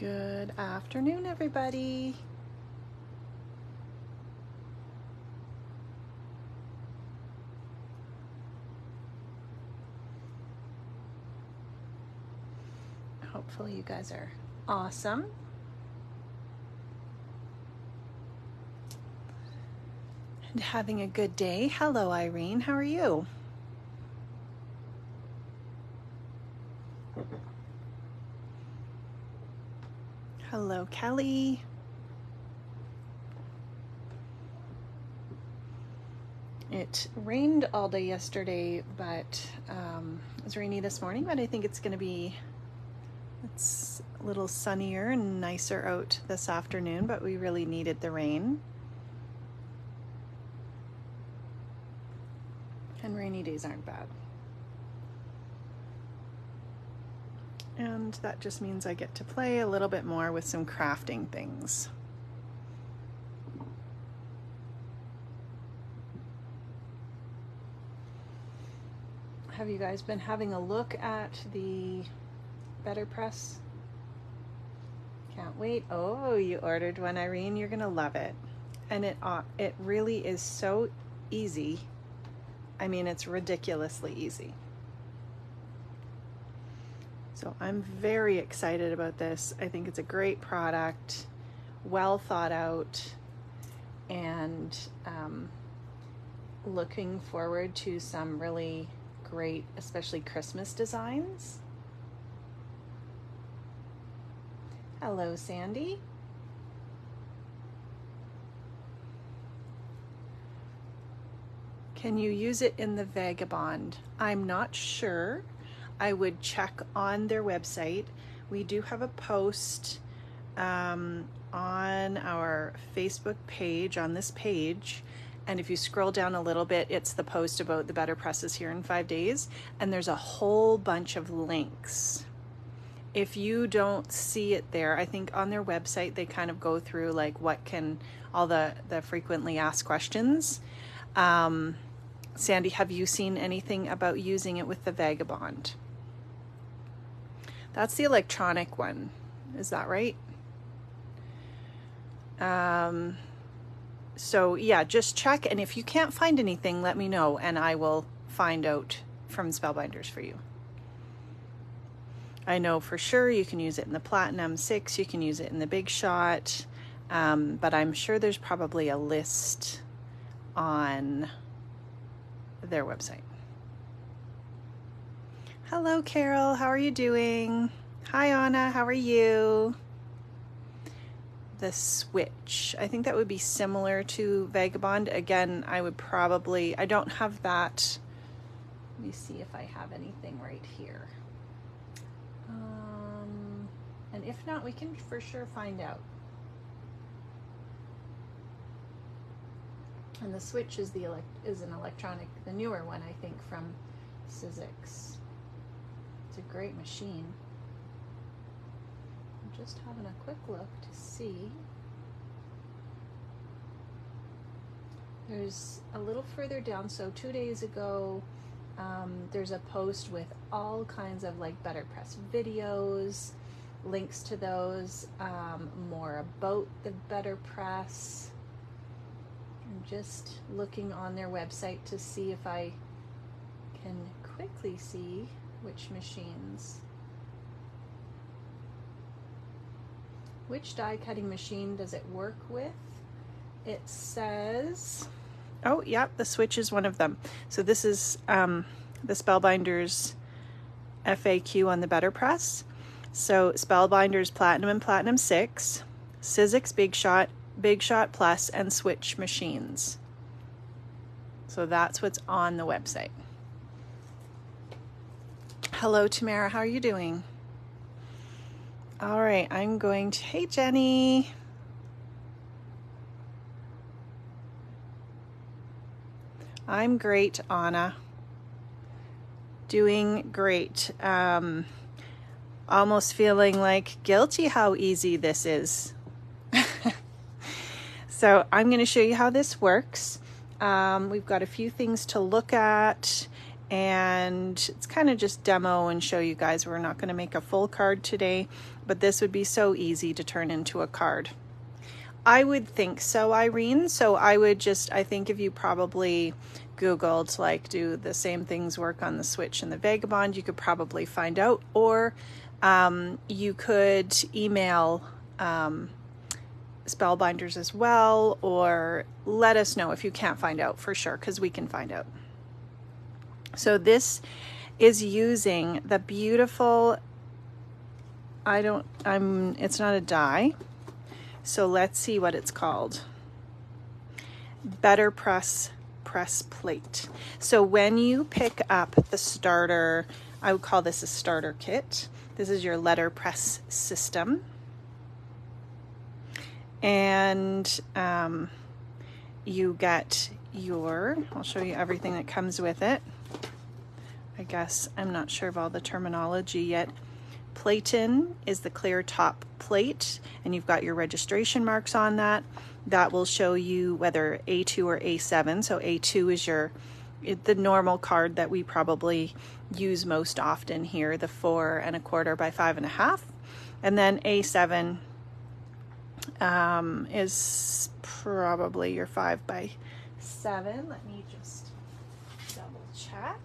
Good afternoon, everybody. Hopefully you guys are awesome. And having a good day. Hello, Irene. How are you? Hello, Kelly. It rained all day yesterday, but it was rainy this morning, but I think it's going to be, it's a little sunnier and nicer out this afternoon, but we really needed the rain. And rainy days aren't bad. And that just means I get to play a little bit more with some crafting things. Have you guys been having a look at the Better Press? Can't wait. Oh, you ordered one, Irene. You're gonna love it. And it really is so easy. I mean, it's ridiculously easy. So I'm very excited about this. I think it's a great product, well thought out, and looking forward to some really great, especially Christmas designs. Hello, Sandy. Can you use it in the Vagabond? I'm not sure. I would check on their website. We do have a post on our Facebook page, on this page, and if you scroll down a little bit, it's the post about the Better Presses here in 5 days, and there's a whole bunch of links. If you don't see it there, I think on their website they kind of go through like all the frequently asked questions. Sandy, have you seen anything about using it with the Vagabond? That's the electronic one. Is that right? So yeah, just check. And if you can't find anything, let me know and I will find out from Spellbinders for you. I know for sure you can use it in the Platinum 6, you can use it in the Big Shot, but I'm sure there's probably a list on their website. Hello, Carol. How are you doing? Hi, Anna. How are you? The Switch. I think that would be similar to Vagabond. Again, I don't have that. Let me see if I have anything right here. And if not, we can for sure find out. And the Switch is an electronic, the newer one, I think, from Sizzix. It's a great machine. I'm just having a quick look to see. There's a little further down, so 2 days ago, there's a post with all kinds of like Better Press videos, links to those, more about the Better Press. I'm just looking on their website to see if I can quickly see which machines. Which die cutting machine does it work with? It says, oh yeah, the Switch is one of them. So this is the Spellbinders FAQ on the Better Press. So Spellbinders Platinum and Platinum 6, Sizzix Big Shot Plus, and Switch machines. So that's what's on the website. Hello, Tamara. How are you doing? All right, I'm going to, hey, Jenny. I'm great, Anna. Doing great. Almost feeling like guilty how easy this is. So I'm going to show you how this works. We've got a few things to look at, and it's kind of just demo and show you guys. We're not going to make a full card today, but this would be so easy to turn into a card. I would think so, Irene. So I think if you probably Googled like, do the same things work on the Switch and the Vagabond, you could probably find out. Or you could email Spellbinders as well, or let us know if you can't find out for sure, because we can find out. So this is using the beautiful, it's not a die. So let's see what it's called. Better Press plate. So when you pick up the starter, I would call this a starter kit. This is your letterpress system. And you get I'll show you everything that comes with it. I guess I'm not sure of all the terminology yet. Platen is the clear top plate, and you've got your registration marks on that. That will show you whether A2 or A7. So A2 is the normal card that we probably use most often here, the 4 1/4 by 5 1/2. And then A7 is probably your 5 by 7. Let me just double check.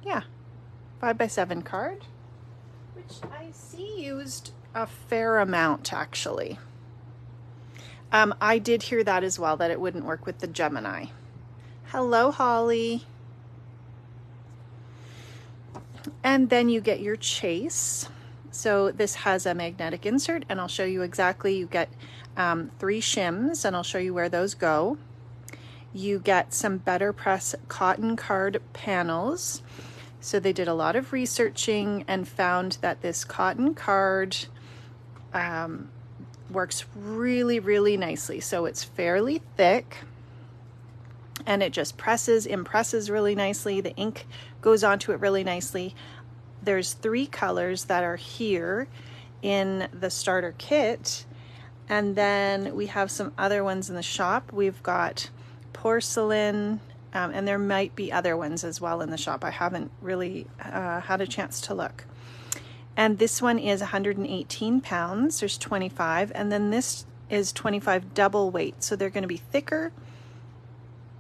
Yeah, 5 by 7 card, which I see used a fair amount actually. I did hear that as well, that it wouldn't work with the Gemini. Hello, Holly. And then you get your chase. So this has a magnetic insert, and I'll show you exactly. You get 3 shims, and I'll show you where those go. You get some Better Press cotton card panels. So they did a lot of researching and found that this cotton card works really, really nicely. So it's fairly thick, and it just impresses really nicely. The ink goes onto it really nicely. There's 3 colors that are here in the starter kit, and then we have some other ones in the shop. We've got porcelain, and there might be other ones as well in the shop. I haven't really had a chance to look. And this one is 118 pounds. There's 25, and then this is 25 double weight. So they're going to be thicker.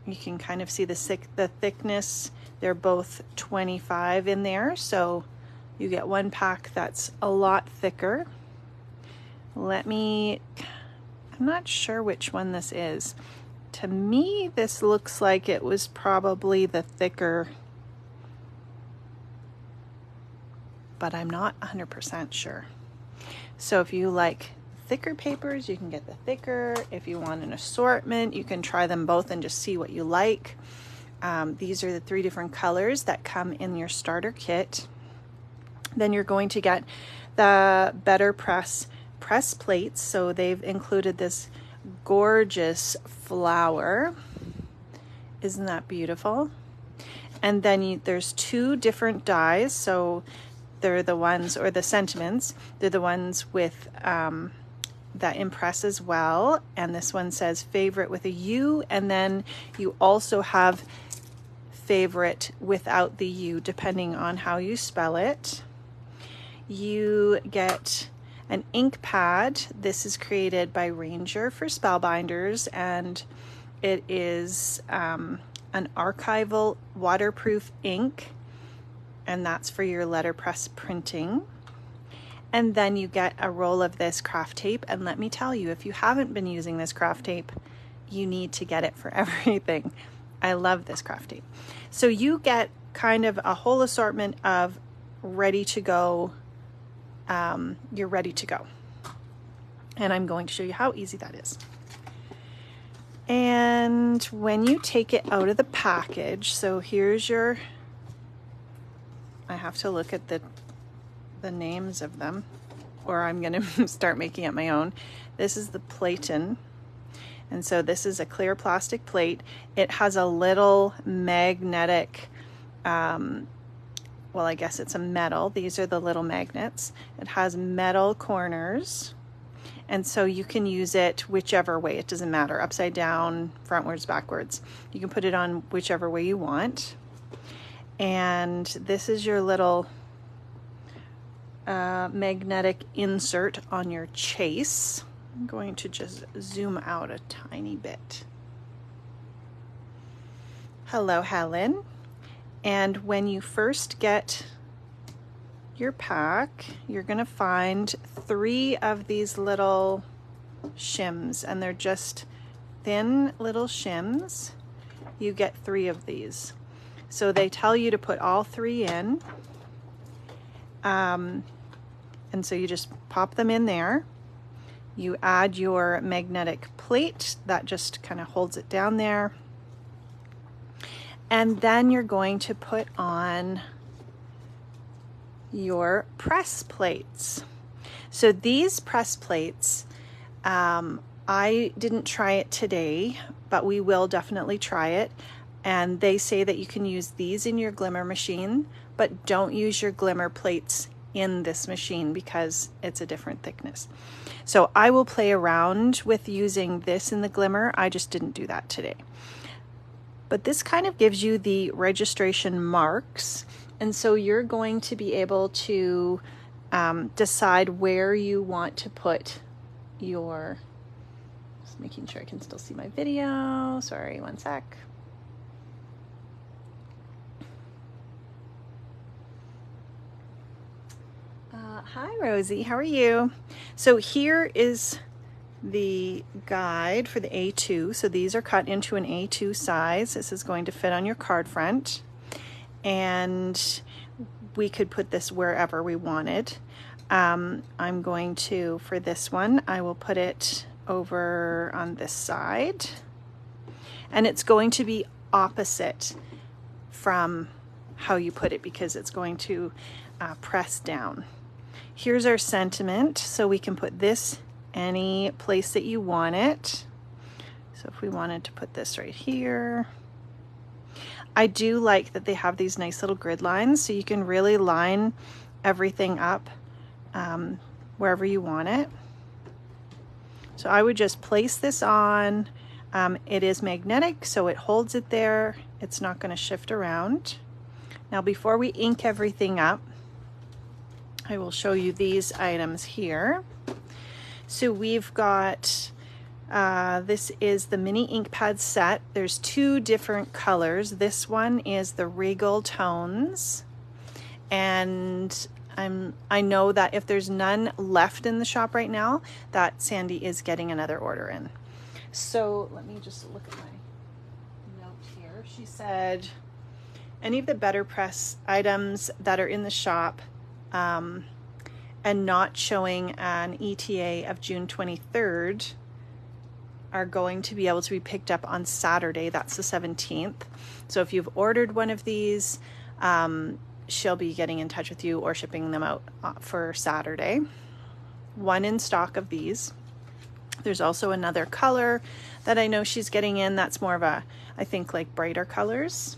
You can kind of see the thickness. They're both 25 in there. So you get one pack that's a lot thicker. I'm not sure which one this is. To me, this looks like it was probably the thicker, but I'm not 100% sure. So if you like thicker papers, you can get the thicker. If you want an assortment, you can try them both and just see what you like. These are the 3 different colors that come in your starter kit. Then you're going to get the Better Press plates. So they've included this gorgeous flower. Isn't that beautiful? And then there's 2 different dies. So they're the ones, or the sentiments, they're the ones with that impress as well. And this one says favorite with a U, and then you also have favorite without the U, depending on how you spell it. You get an ink pad. This is created by Ranger for Spellbinders, and it is an archival waterproof ink, and that's for your letterpress printing. And then you get a roll of this craft tape, and let me tell you, if you haven't been using this craft tape, you need to get it for everything. I love this craft tape. So you get kind of a whole assortment of ready to go. You're ready to go. And I'm going to show you how easy that is. And when you take it out of the package, so here's I have to look at the names of them, or I'm going to start making up my own. This is the Platen. And so this is a clear plastic plate. It has a little magnetic, well, I guess it's a metal. These are the little magnets. It has metal corners. And so you can use it whichever way. It doesn't matter, upside down, frontwards, backwards. You can put it on whichever way you want. And this is your little magnetic insert on your chase. I'm going to just zoom out a tiny bit. Hello, Helen. And when you first get your pack, you're going to find 3 of these little shims, and they're just thin little shims. You get 3 of these. So they tell you to put all 3 in. And so you just pop them in there. You add your magnetic plate that just kind of holds it down there. And then you're going to put on your press plates. So these press plates, I didn't try it today, but we will definitely try it. And they say that you can use these in your glimmer machine, but don't use your glimmer plates in this machine because it's a different thickness. So I will play around with using this in the glimmer. I just didn't do that today. But this kind of gives you the registration marks. And so you're going to be able to decide where you want to put your, just making sure I can still see my video. Sorry, one sec. Hi, Rosie, how are you? So here is the guide for the A2. So these are cut into an A2 size. This is going to fit on your card front. And we could put this wherever we wanted. I'm going to, for this one, I will put it over on this side. And it's going to be opposite from how you put it because it's going to press down. Here's our sentiment, so we can put this any place that you want it. So if we wanted to put this right here. I do like that they have these nice little grid lines, so you can really line everything up wherever you want it. So I would just place this on. It is magnetic, so it holds it there. It's not going to shift around. Now before we ink everything up, I will show you these items here. So we've got, this is the mini ink pad set. There's 2 different colors. This one is the Regal Tones. And I know that if there's none left in the shop right now, that Sandy is getting another order in. So let me just look at my note here. She said, any of the Better Press items that are in the shop and not showing an ETA of June 23rd are going to be able to be picked up on Saturday. That's the 17th. So if you've ordered one of these, she'll be getting in touch with you or shipping them out for Saturday. 1 in stock of these. There's also another color that I know she's getting in. That's more of a, I think, like brighter colors.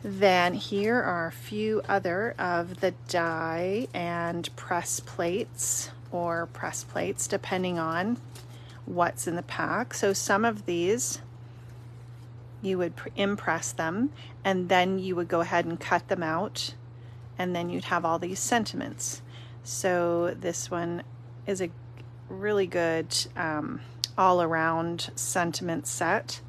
Then here are a few other of the die and press plates or press plates, depending on what's in the pack. So some of these, you would impress them, and then you would go ahead and cut them out, and then you'd have all these sentiments. So this one is a really good all-around sentiment set.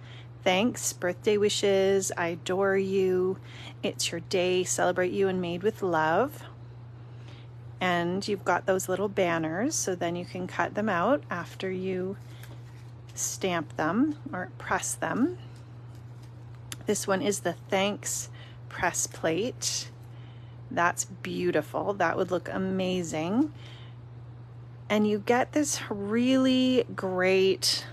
Thanks, birthday wishes, I adore you, it's your day, celebrate you and made with love. And you've got those little banners, so then you can cut them out after you stamp them or press them. This one is the thanks press plate. That's beautiful. That would look amazing. And you get this really great,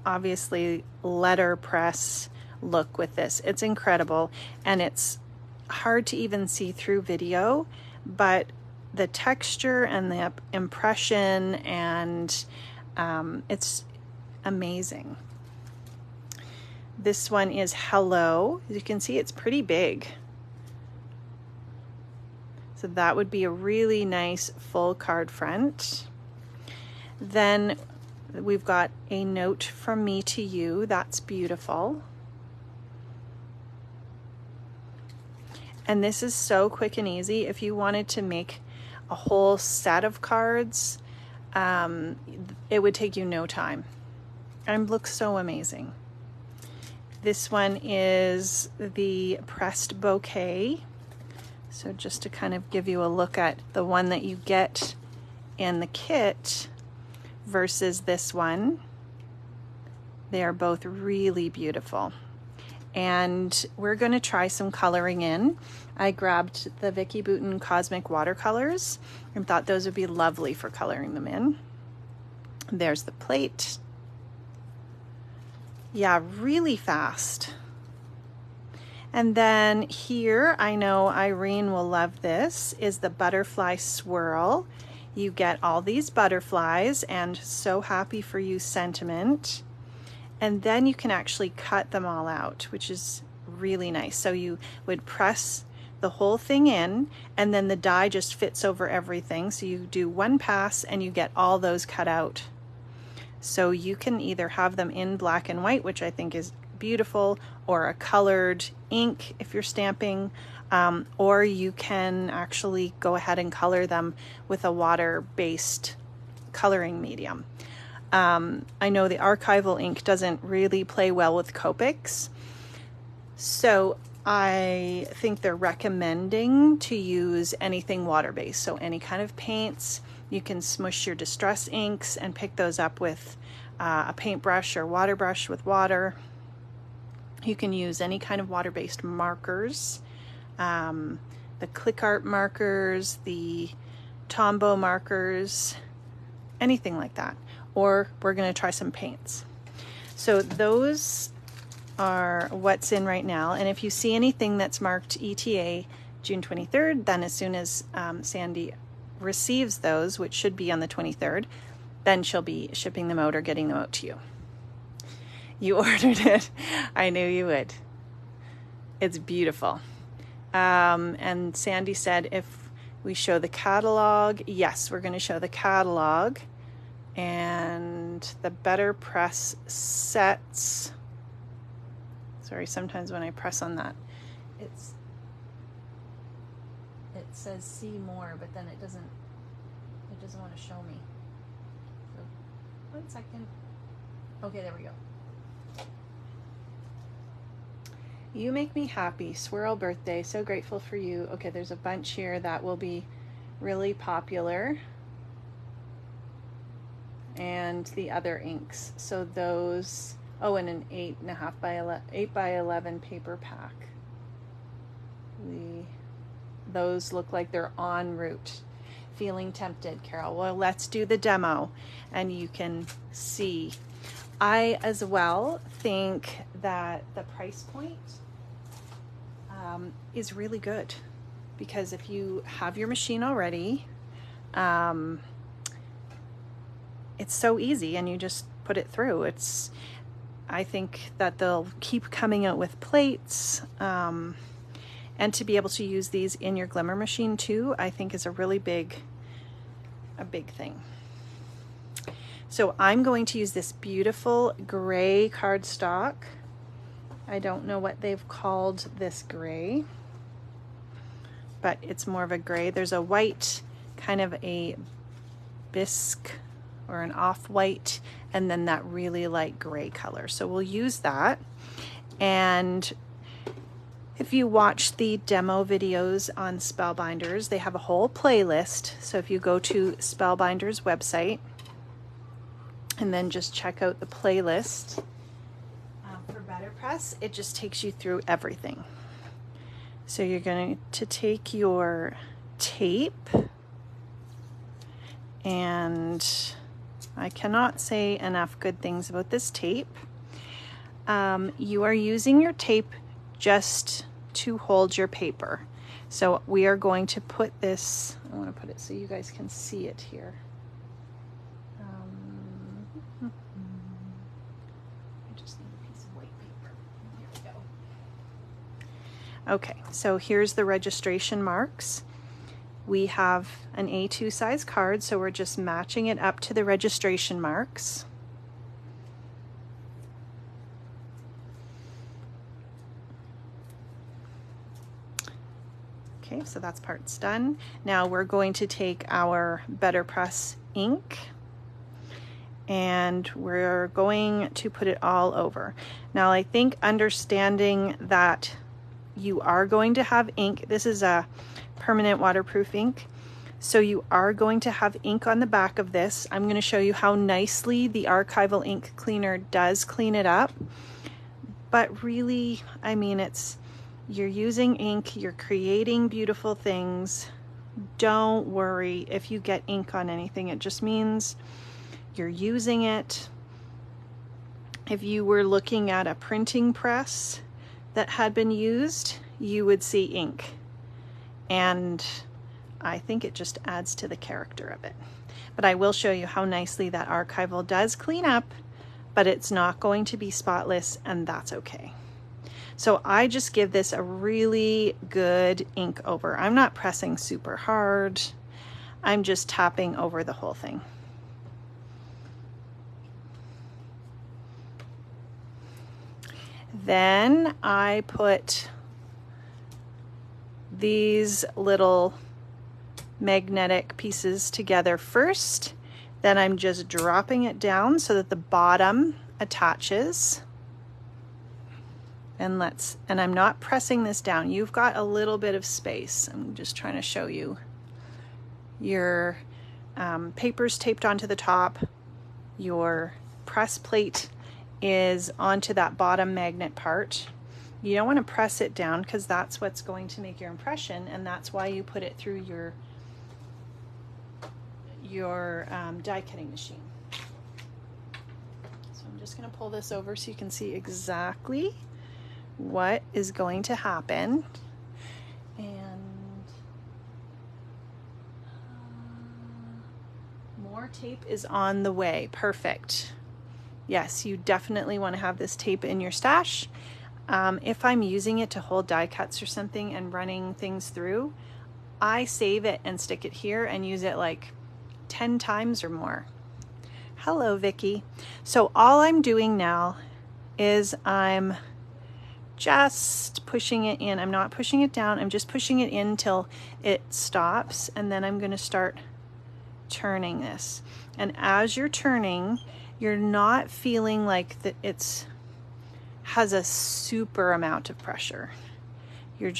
obviously, letterpress look with this. It's incredible, and it's hard to even see through video, but the texture and the impression and it's amazing. This one is hello. As you can see, it's pretty big. So that would be a really nice full card front. Then we've got a note from me to you. That's beautiful. And this is so quick and easy. If you wanted to make a whole set of cards, it would take you no time and looks so amazing. This one is the pressed bouquet. So just to kind of give you a look at the one that you get in the kit versus this one, they are both really beautiful. And we're going to try some coloring in. I grabbed the Vicki Boutin Cosmic Watercolors and thought those would be lovely for coloring them in. There's the plate. Yeah, really fast. And then here, I know Irene will love this, is the butterfly swirl. You get all these butterflies and so happy for you sentiment. And then you can actually cut them all out, which is really nice. So you would press the whole thing in and then the die just fits over everything. So you do one pass and you get all those cut out. So you can either have them in black and white, which I think is beautiful, or a colored ink if you're stamping, or you can actually go ahead and color them with a water-based coloring medium. I know the archival ink doesn't really play well with Copics, so I think they're recommending to use anything water-based. So any kind of paints, you can smush your distress inks and pick those up with a paintbrush or water brush with water. You can use any kind of water-based markers, the click art markers, the Tombow markers, anything like that. Or we're going to try some paints. So those are what's in right now. And if you see anything that's marked ETA June 23rd, then as soon as Sandy receives those, which should be on the 23rd, then she'll be shipping them out or getting them out to you. You ordered it. I knew you would. It's beautiful. And Sandy said if we show the catalog, yes, we're going to show the catalog. And the Better Press sets. Sorry, sometimes when I press on that, it says see more, but then it doesn't want to show me. So 1 second. Okay, there we go. You make me happy. Swirl birthday. So grateful for you. Okay, there's a bunch here that will be really popular. And the other inks. So those, oh, and an 8 by 11 paper pack. Those look like they're en route. Feeling tempted, Carol. Well, let's do the demo and you can see. I as well think that the price point is really good, because if you have your machine already, it's so easy and you just put it through. I think that they'll keep coming out with plates, and to be able to use these in your glimmer machine too, I think is a really big thing. So I'm going to use this beautiful gray cardstock. I don't know what they've called this gray, but it's more of a gray. There's a white, kind of a bisque or an off-white, and then that really light gray color. So we'll use that. And if you watch the demo videos on Spellbinders, they have a whole playlist. So if you go to Spellbinders website and then just check out the playlist for Better Press, it just takes you through everything. So you're going to take your tape, and I cannot say enough good things about this tape. You are using your tape just to hold your paper. So we are going to put this, I want to put it so you guys can see it here. I just need a piece of white paper. Here we go. Okay, so here's the registration marks. We have an A2 size card, so we're just matching it up to the registration marks. Okay, so that's part's done. Now we're going to take our Better Press ink and we're going to put it all over. Now I think understanding that you are going to have ink, this is a permanent waterproof ink, so you are going to have ink on the back of this. I'm going to show you how nicely the archival ink cleaner does clean it up. But really, I mean, you're using ink, you're creating beautiful things. Don't worry if you get ink on anything. It just means you're using it. If you were looking at a printing press that had been used, you would see ink. And I think it just adds to the character of it. But I will show you how nicely that archival does clean up, but it's not going to be spotless, and that's okay. So I just give this a really good ink over. I'm not pressing super hard. I'm just tapping over the whole thing. Then I put these little magnetic pieces together first. Then I'm just dropping it down so that the bottom attaches. And I'm not pressing this down. You've got a little bit of space. I'm just trying to show you. Your paper's taped onto the top. Your press plate is onto that bottom magnet part. You don't want to press it down because that's what's going to make your impression, and that's why you put it through your die cutting machine. So I'm just going to pull this over so you can see exactly what is going to happen. And more tape is on the way. Perfect. Yes, you definitely want to have this tape in your stash. If I'm using it to hold die cuts or something and running things through, I save it and stick it here and use it like 10 times or more. Hello, Vicky. So all I'm doing now is I'm just pushing it in. I'm not pushing it down. I'm just pushing it in till it stops, and then I'm going to start turning this. And as you're turning, you're not feeling like that it's has a super amount of pressure. You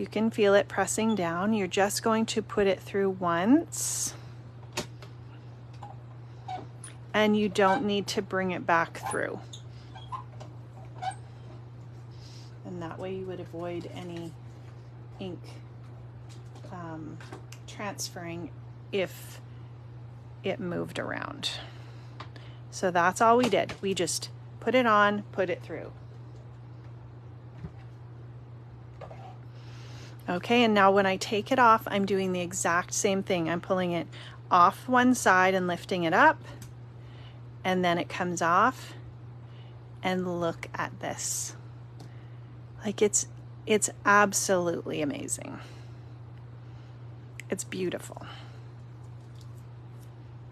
can feel it pressing down. You're just going to put it through once, and you don't need to bring it back through. And that way you would avoid any ink transferring if it moved around. So that's all we did. We just put it on, put it through. Okay, and now when I take it off, I'm doing the exact same thing. I'm pulling it off one side and lifting it up, and then it comes off, and look at this. Like it's absolutely amazing. It's beautiful.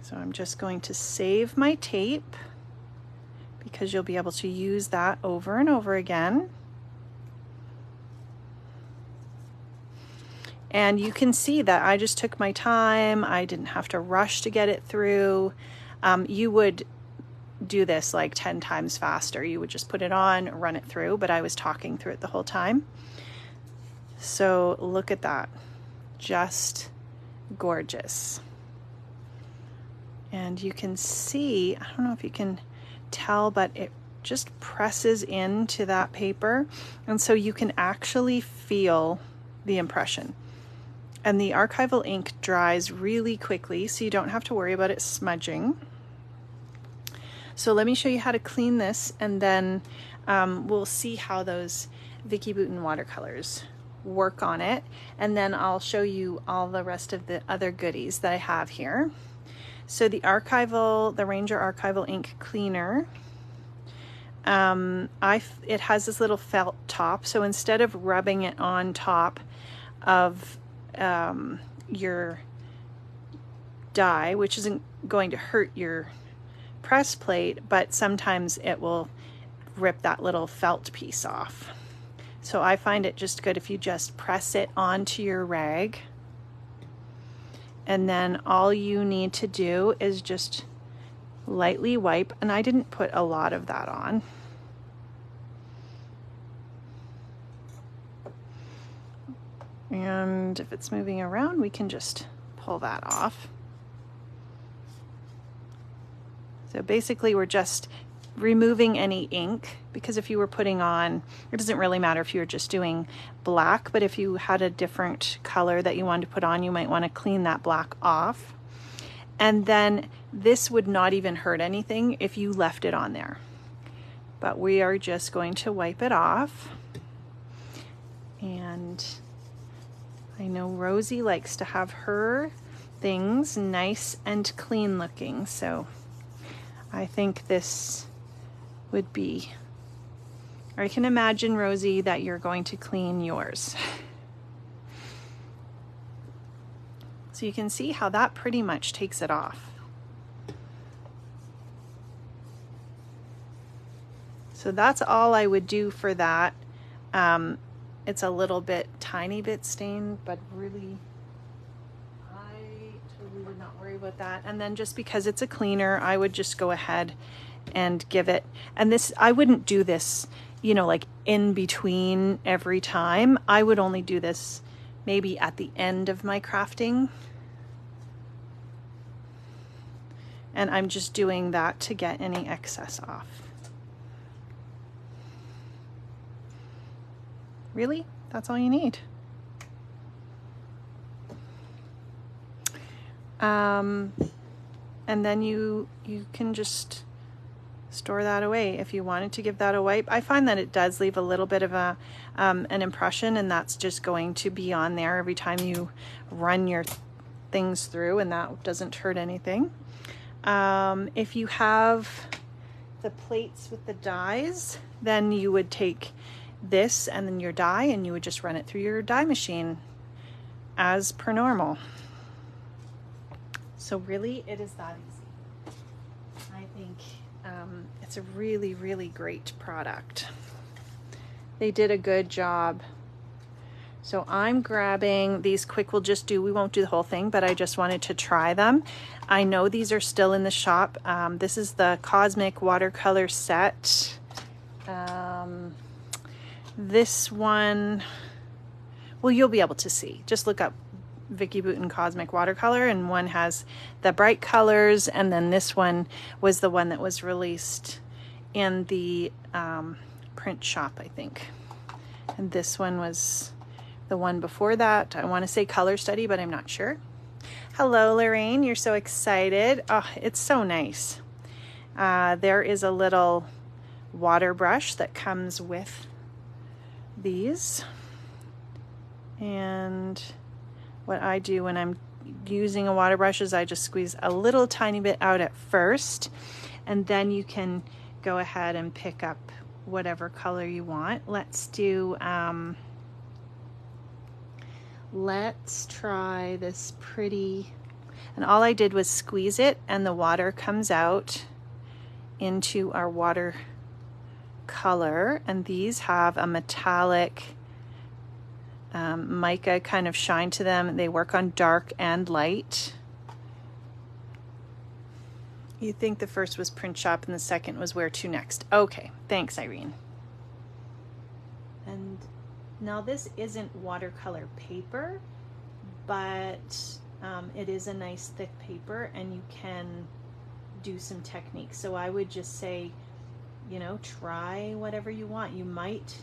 So I'm just going to save my tape because you'll be able to use that over and over again. And you can see that I just took my time. I didn't have to rush to get it through. You would do this like 10 times faster. You would just put it on, run it through, but I was talking through it the whole time. So look at that. Just gorgeous. And you can see, I don't know if you can tell, but it just presses into that paper. And so you can actually feel the impression. And the archival ink dries really quickly, so you don't have to worry about it smudging. So let me show you how to clean this, and then we'll see how those Vicki Boutin watercolors work on it. And then I'll show you all the rest of the other goodies that I have here. So the Ranger Archival Ink Cleaner, it has this little felt top. So instead of rubbing it on top of your die, which isn't going to hurt your press plate, but sometimes it will rip that little felt piece off. So I find it just good if you just press it onto your rag, and then all you need to do is just lightly wipe, and I didn't put a lot of that on. And if it's moving around, we can just pull that off. So basically we're just removing any ink, because if you were putting on, it doesn't really matter if you were just doing black, but if you had a different color that you wanted to put on, you might want to clean that black off. And then this would not even hurt anything if you left it on there. But we are just going to wipe it off. And I know Rosie likes to have her things nice and clean looking, so I think this would be, or I can imagine, Rosie, that you're going to clean yours. So you can see how that pretty much takes it off. So that's all I would do for that. It's a little bit, tiny bit stained, but really, I totally would not worry about that. And then just because it's a cleaner, I would just go ahead and give it, and this, I wouldn't do this, you know, like in between every time. I would only do this maybe at the end of my crafting. And I'm just doing that to get any excess off. Really? That's all you need. And then you can just store that away if you wanted to give that a wipe. I find that it does leave a little bit of a an impression, and that's just going to be on there every time you run your things through, and that doesn't hurt anything. If you have the plates with the dies, then you would take this and then your die, and you would just run it through your die machine as per normal. So really, it is that easy. I think it's a really, really great product. They did a good job. So I'm grabbing these quick, we won't do the whole thing, but I just wanted to try them. I know these are still in the shop. This is the Cosmic Watercolor Set. This one, well, you'll be able to see. Just look up Vicki Boutin Cosmic Watercolor, and one has the bright colors, and then this one was the one that was released in the print shop, I think. And this one was the one before that. I want to say Color Study, but I'm not sure. Hello, Lorraine. You're so excited. Oh, it's so nice. There is a little water brush that comes with these. And what I do when I'm using a water brush is I just squeeze a little tiny bit out at first, and then you can go ahead and pick up whatever color you want. Let's do, let's try this pretty, and all I did was squeeze it and the water comes out into our water color, and these have a metallic mica kind of shine to them. They work on dark and light. You think the first was print shop and the second was where to next. Okay, thanks, Irene. And now this isn't watercolor paper, but it is a nice thick paper, and you can do some techniques. So I would just say, you know, try whatever you want. You might,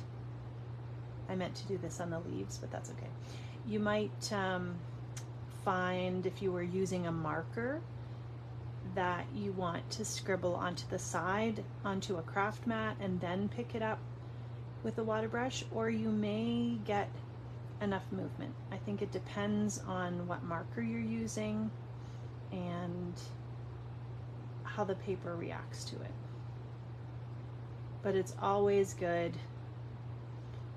I meant to do this on the leaves, but that's okay. You might find, if you were using a marker, that you want to scribble onto the side onto a craft mat and then pick it up with a water brush, or you may get enough movement. I think it depends on what marker you're using and how the paper reacts to it. But it's always good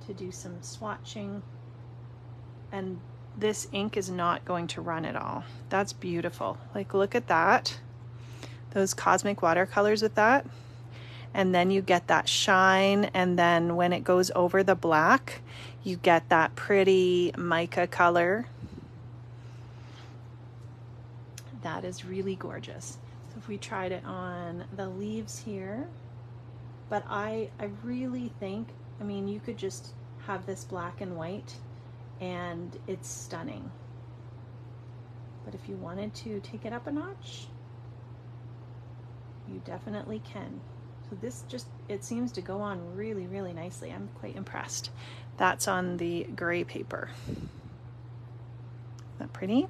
to do some swatching, and this ink is not going to run at all. That's beautiful. Like, look at that. Those cosmic watercolors with that. and then you get that shine, and then when it goes over the black, you get that pretty mica color. That is really gorgeous. So if we tried it on the leaves here, but I really think, I mean, you could just have this black and white and it's stunning. But if you wanted to take it up a notch, you definitely can. So this just, it seems to go on really, really nicely. I'm quite impressed. That's on the gray paper. Isn't that pretty?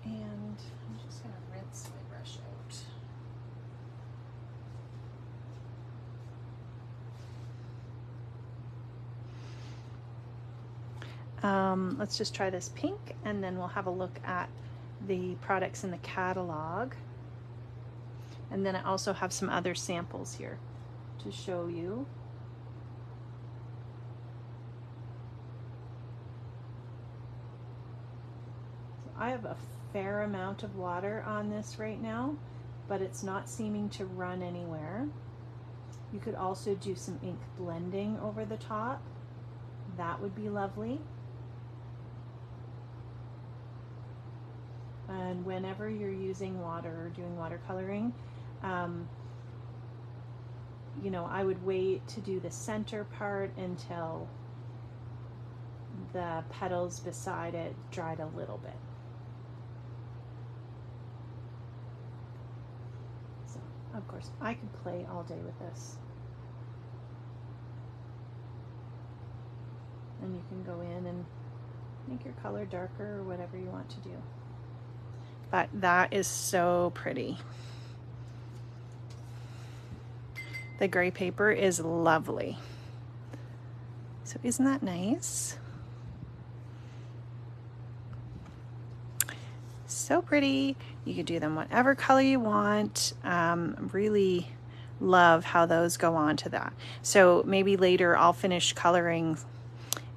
And I'm just gonna rinse my brush out. Let's just try this pink, and then we'll have a look at the products in the catalog. And then I also have some other samples here to show you. So I have a fair amount of water on this right now, but it's not seeming to run anywhere. You could also do some ink blending over the top. That would be lovely. And whenever you're using water or doing watercoloring, you know, I would wait to do the center part until the petals beside it dried a little bit. So, of course, I could play all day with this. And you can go in and make your color darker or whatever you want to do. But that is so pretty. The gray paper is lovely. So isn't that nice? So pretty. You could do them whatever color you want. Really love how those go on to that. So maybe later I'll finish coloring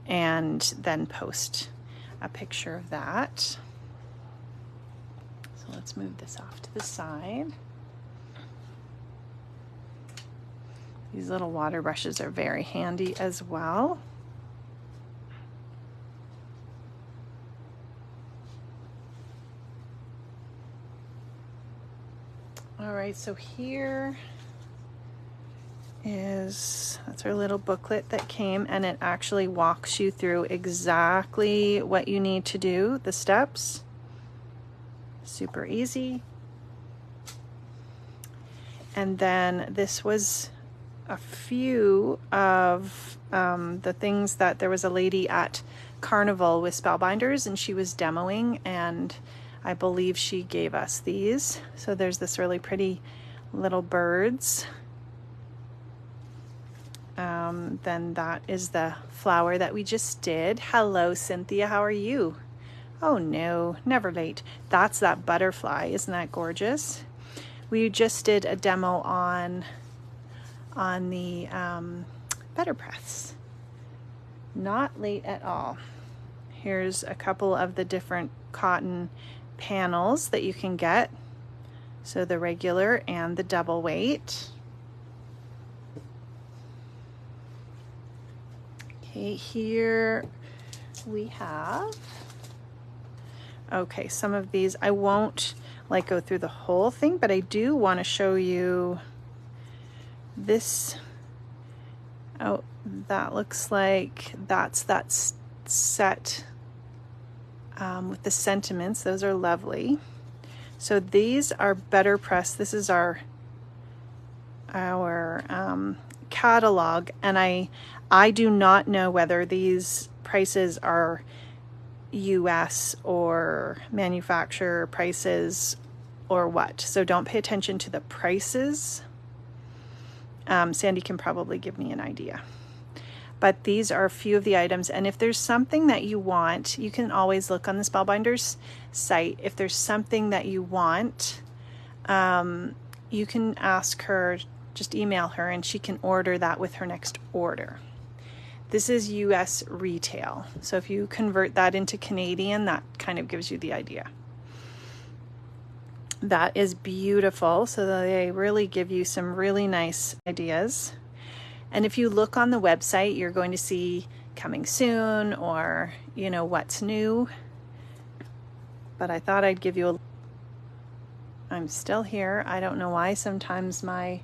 and then post a picture of that. So let's move this off to the side. These little water brushes are very handy as well. All right, so here that's our little booklet that came, and it actually walks you through exactly what you need to do, the steps. Super easy. And then this was a few of the things that there was a lady at Carnival with Spellbinders, and she was demoing, and I believe she gave us these. So there's this really pretty little birds. Then that is the flower that we just did. Hello, Cynthia, how are you? Oh no, never late. That's that butterfly. Isn't that gorgeous? We just did a demo on the Better Press. Not late at all. Here's a couple of the different cotton panels that you can get. So the regular and the double weight. Okay, here we have, okay, some of these, I won't like go through the whole thing, but I do want to show you this. Oh, that looks like that's that set with the sentiments. Those are lovely. So these are Better Press. This is our catalog, and I do not know whether these prices are US or manufacturer prices or what. So don't pay attention to the prices. Sandy can probably give me an idea. But these are a few of the items, and if there's something that you want, you can always look on the Spellbinders site. If there's something that you want, you can ask her, just email her, and she can order that with her next order. This is US retail, so if you convert that into Canadian, that kind of gives you the idea. That is beautiful. So they really give you some really nice ideas. And if you look on the website, you're going to see coming soon or, you know, what's new. But I thought I'd give you a... I'm still here. I don't know why sometimes my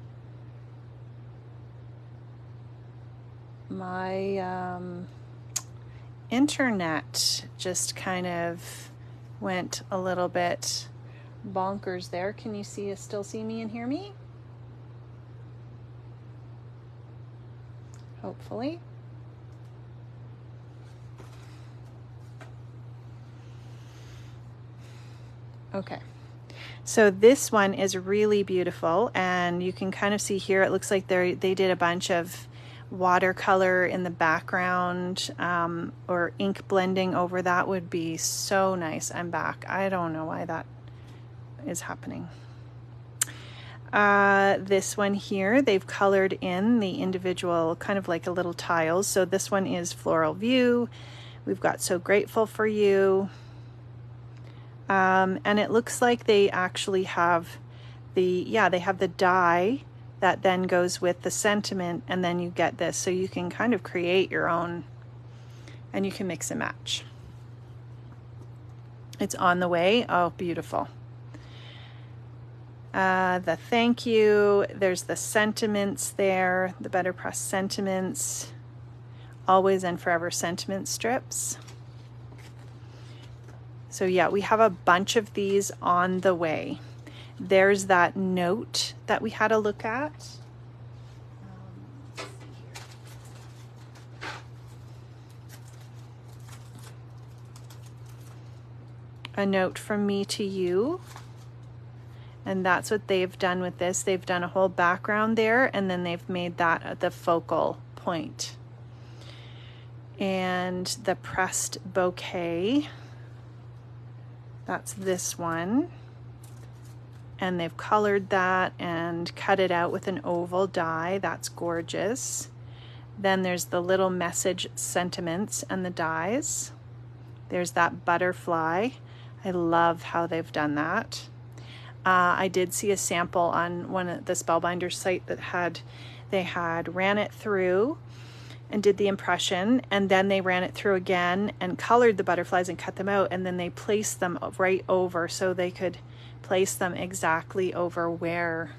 internet just kind of went a little bit bonkers there. Can you still see me and hear me? Hopefully. Okay. So this one is really beautiful, and you can kind of see here, it looks like they did a bunch of watercolor in the background, or ink blending over. That would be so nice. I'm back. I don't know why that is happening. This one here, they've colored in the individual kind of like a little tiles. So this one is Floral View. We've got So Grateful for You. And it looks like they actually have they have the die that then goes with the sentiment, and then you get this. So you can kind of create your own, and you can mix and match. It's on the way. Oh, beautiful. The thank you, there's the sentiments there, the Better Press sentiments, always and forever sentiment strips. So yeah, we have a bunch of these on the way. There's that note that we had a look at. A note from me to you. And that's what they've done with this. They've done a whole background there, and then they've made that the focal point. And the pressed bouquet, that's this one. And they've colored that and cut it out with an oval die. That's gorgeous. Then there's the little message sentiments and the dies. There's that butterfly. I love how they've done that. I did see a sample on one of the Spellbinders site that they had ran it through and did the impression, and then they ran it through again and colored the butterflies and cut them out, and then they placed them right over so they could place them exactly over where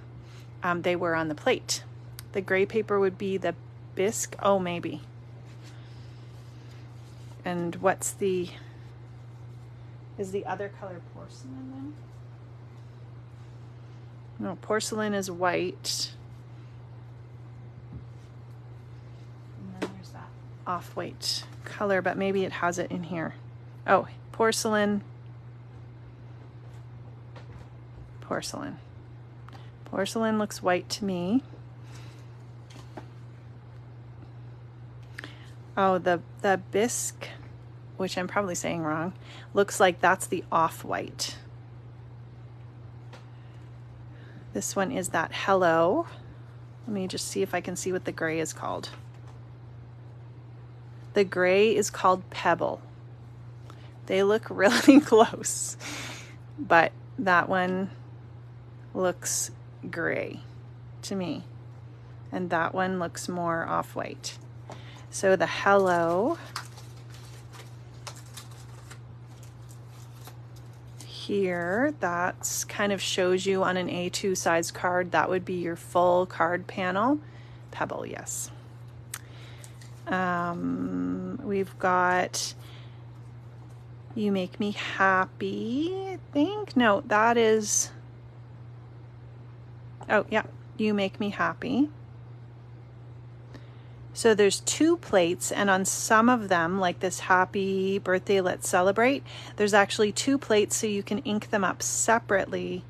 they were on the plate. The gray paper would be the bisque. Oh, maybe. And is the other color porcelain then? No, porcelain is white. And then there's that off-white color, but maybe it has it in here. Oh, porcelain. Porcelain. Porcelain looks white to me. Oh, the bisque, which I'm probably saying wrong, looks like that's the off-white. This one is that Hello. Let me just see if I can see what the gray is called. The gray is called Pebble. They look really close, but that one looks gray to me. And that one looks more off-white. So the Hello here, that's kind of shows you on an A2 size card. That would be your full card panel. Pebble, yes. We've got You Make Me Happy, I think. No, that is, oh yeah, You Make Me Happy. So there's 2 plates, and on some of them, like this Happy Birthday, Let's Celebrate, there's actually 2 plates, so you can ink them up separately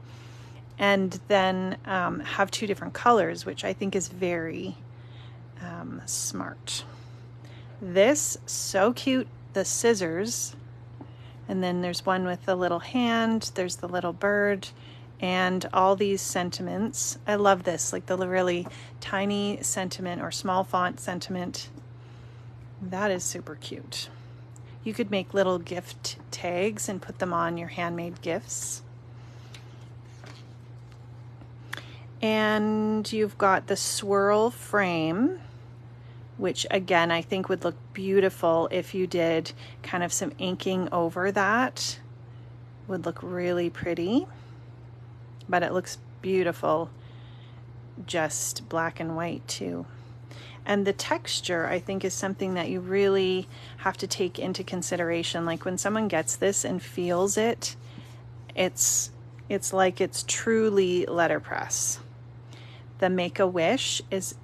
and then have 2 different colors, which I think is very smart. This, so cute, the scissors, and then there's one with the little hand, there's the little bird, and all these sentiments. I love this, like the really tiny sentiment or small font sentiment. That is super cute. You could make little gift tags and put them on your handmade gifts. And you've got the swirl frame, which again, I think would look beautiful if you did kind of some inking over that. Would look really pretty, but it looks beautiful, just black and white too. And the texture, I think, is something that you really have to take into consideration. Like when someone gets this and feels it, it's like it's truly letterpress. The Make-A-Wish is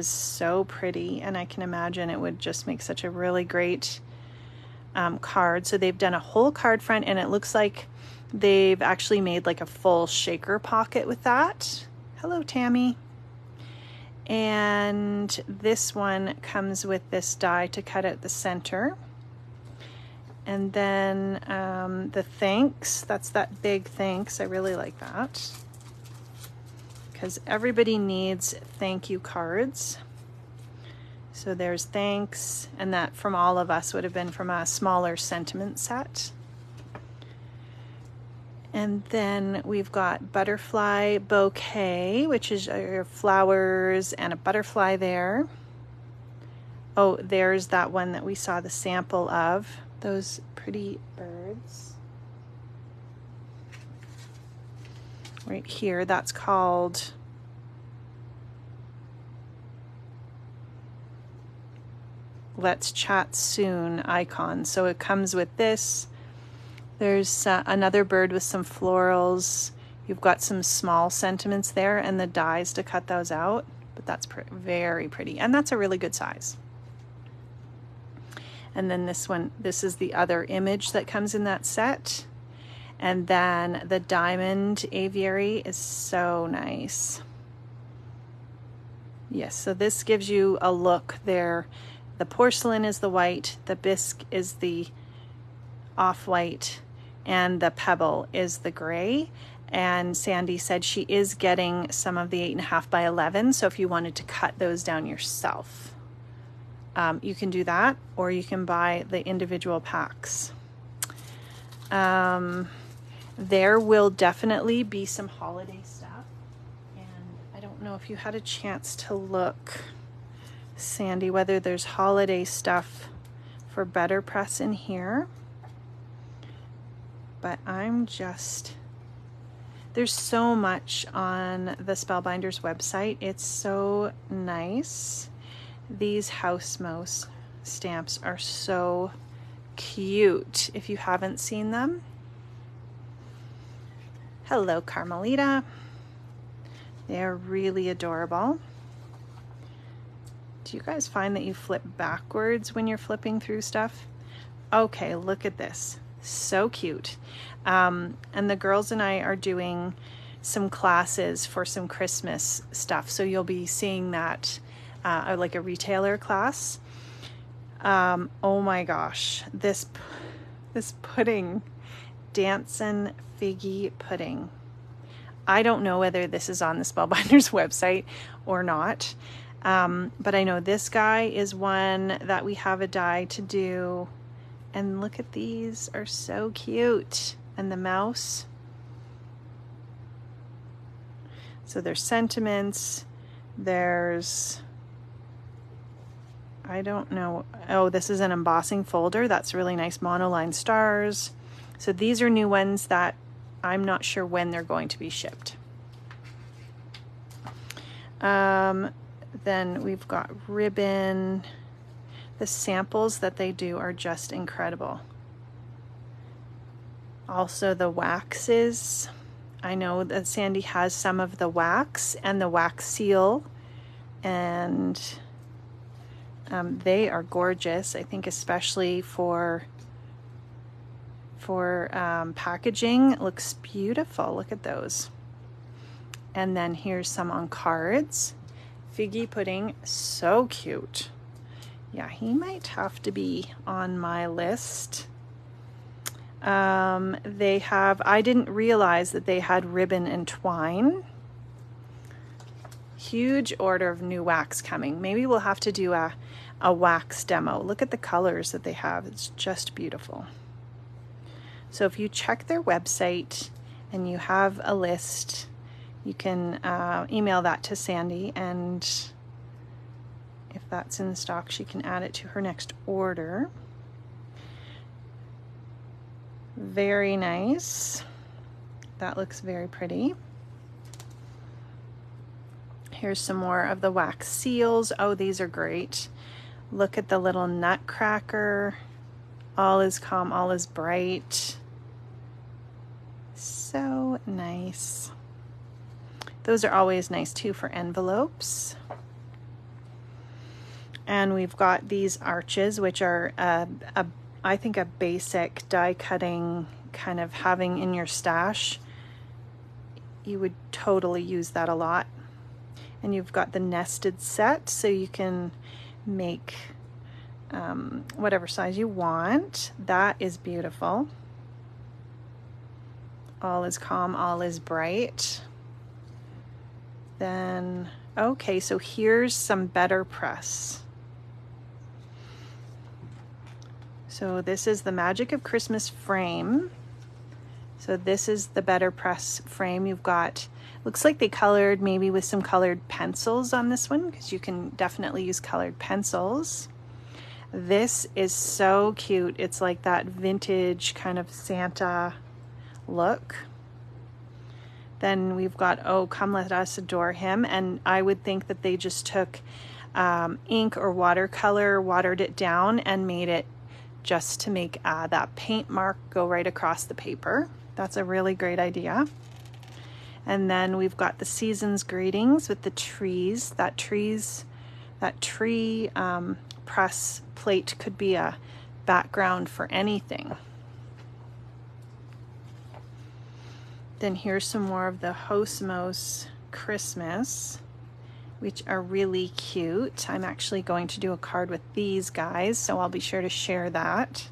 so pretty, and I can imagine it would just make such a really great card. So they've done a whole card front, and it looks like they've actually made like a full shaker pocket with that. Hello, Tammy. And this one comes with this die to cut out the center. And then the thanks, that's that big thanks. I really like that because everybody needs thank you cards. So there's thanks, and that from all of us would have been from a smaller sentiment set. And then we've got butterfly bouquet, which is your flowers and a butterfly there. Oh, there's that one that we saw the sample of, those pretty birds. Right here, that's called Let's Chat Soon icon. So it comes with this. There's another bird with some florals. You've got some small sentiments there and the dies to cut those out, but that's very pretty. And that's a really good size. And then this one, this is the other image that comes in that set. And then the diamond aviary is so nice. Yes, so this gives you a look there. The porcelain is the white, the bisque is the off-white, and the pebble is the gray. And Sandy said she is getting some of the 8.5 by 11, so if you wanted to cut those down yourself, you can do that, or you can buy the individual packs. There will definitely be some holiday stuff, and I don't know if you had a chance to look, Sandy, whether there's holiday stuff for Better Press in here. But there's so much on the Spellbinders website. It's so nice. These house mouse stamps are so cute if you haven't seen them. Hello, Carmelita. They're really adorable. Do you guys find that you flip backwards when you're flipping through stuff? Okay, look at this. So cute. And the girls and I are doing some classes for some Christmas stuff, so you'll be seeing that like a retailer class. Oh my gosh, this pudding, Dancin' Figgy pudding. I don't know whether this is on the Spellbinders website or not, but I know this guy is one that we have a die to do. And look at these, are so cute. And the mouse. So there's sentiments. There's, I don't know. Oh, this is an embossing folder. That's really nice. Monoline stars. So these are new ones that I'm not sure when they're going to be shipped. Then we've got ribbon. The samples that they do are just incredible. Also the waxes. I know that Sandy has some of the wax and the wax seal, and they are gorgeous. I think especially for packaging, it looks beautiful. Look at those. And then here's some on cards. Figgy pudding, so cute. Yeah, he might have to be on my list. They have, I didn't realize that they had ribbon and twine. Huge order of new wax coming. Maybe we'll have to do a wax demo. Look at the colors that they have. It's just beautiful. So if you check their website and you have a list, you can email that to Sandy, and if that's in stock, she can add it to her next order. Very nice. That looks very pretty. Here's some more of the wax seals. Oh, these are great. Look at the little nutcracker. All is calm, all is bright. So nice. Those are always nice too for envelopes. And we've got these arches, which are I think a basic die cutting kind of having in your stash. You would totally use that a lot. And you've got the nested set, so you can make whatever size you want. That is beautiful. All is calm, all is bright. Then, okay, so here's some better press. So this is the Magic of Christmas frame. So this is the better press frame. You've got, looks like they colored maybe with some colored pencils on this one, because you can definitely use colored pencils. This is so cute. It's like that vintage kind of Santa look. Then we've got Oh Come Let Us Adore Him, and I would think that they just took ink or watercolor, watered it down, and made it just to make that paint mark go right across the paper. That's a really great idea. And then we've got the Season's Greetings with the trees. That tree press plate could be a background for anything. Then here's some more of the Hosmos Christmas, which are really cute. I'm actually going to do a card with these guys, so I'll be sure to share that.